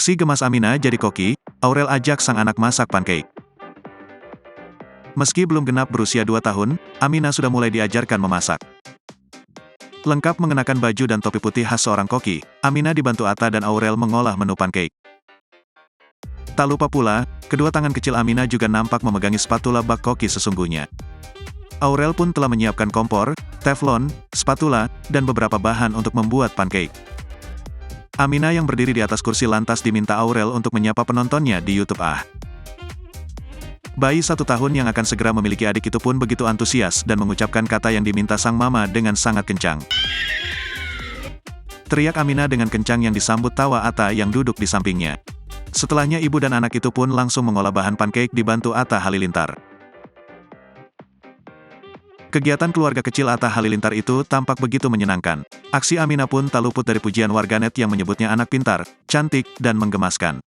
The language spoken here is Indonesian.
Si gemas Aminah jadi koki, Aurel ajak sang anak masak pancake. Meski belum genap berusia 2 tahun, Aminah sudah mulai diajarkan memasak. Lengkap mengenakan baju dan topi putih khas seorang koki, Aminah dibantu Atta dan Aurel mengolah menu pancake. Tak lupa pula, kedua tangan kecil Aminah juga nampak memegangi spatula bak koki sesungguhnya. Aurel pun telah menyiapkan kompor, teflon, spatula, dan beberapa bahan untuk membuat pancake. Aminah yang berdiri di atas kursi lantas diminta Aurel untuk menyapa penontonnya di YouTube. Bayi 1 tahun yang akan segera memiliki adik itu pun begitu antusias dan mengucapkan kata yang diminta sang mama dengan sangat kencang. Teriak Aminah dengan kencang yang disambut tawa Atta yang duduk di sampingnya. Setelahnya ibu dan anak itu pun langsung mengolah bahan pancake dibantu Atta Halilintar. Kegiatan keluarga kecil Atta Halilintar itu tampak begitu menyenangkan. Aksi Aminah pun tak luput dari pujian warganet yang menyebutnya anak pintar, cantik, dan menggemaskan.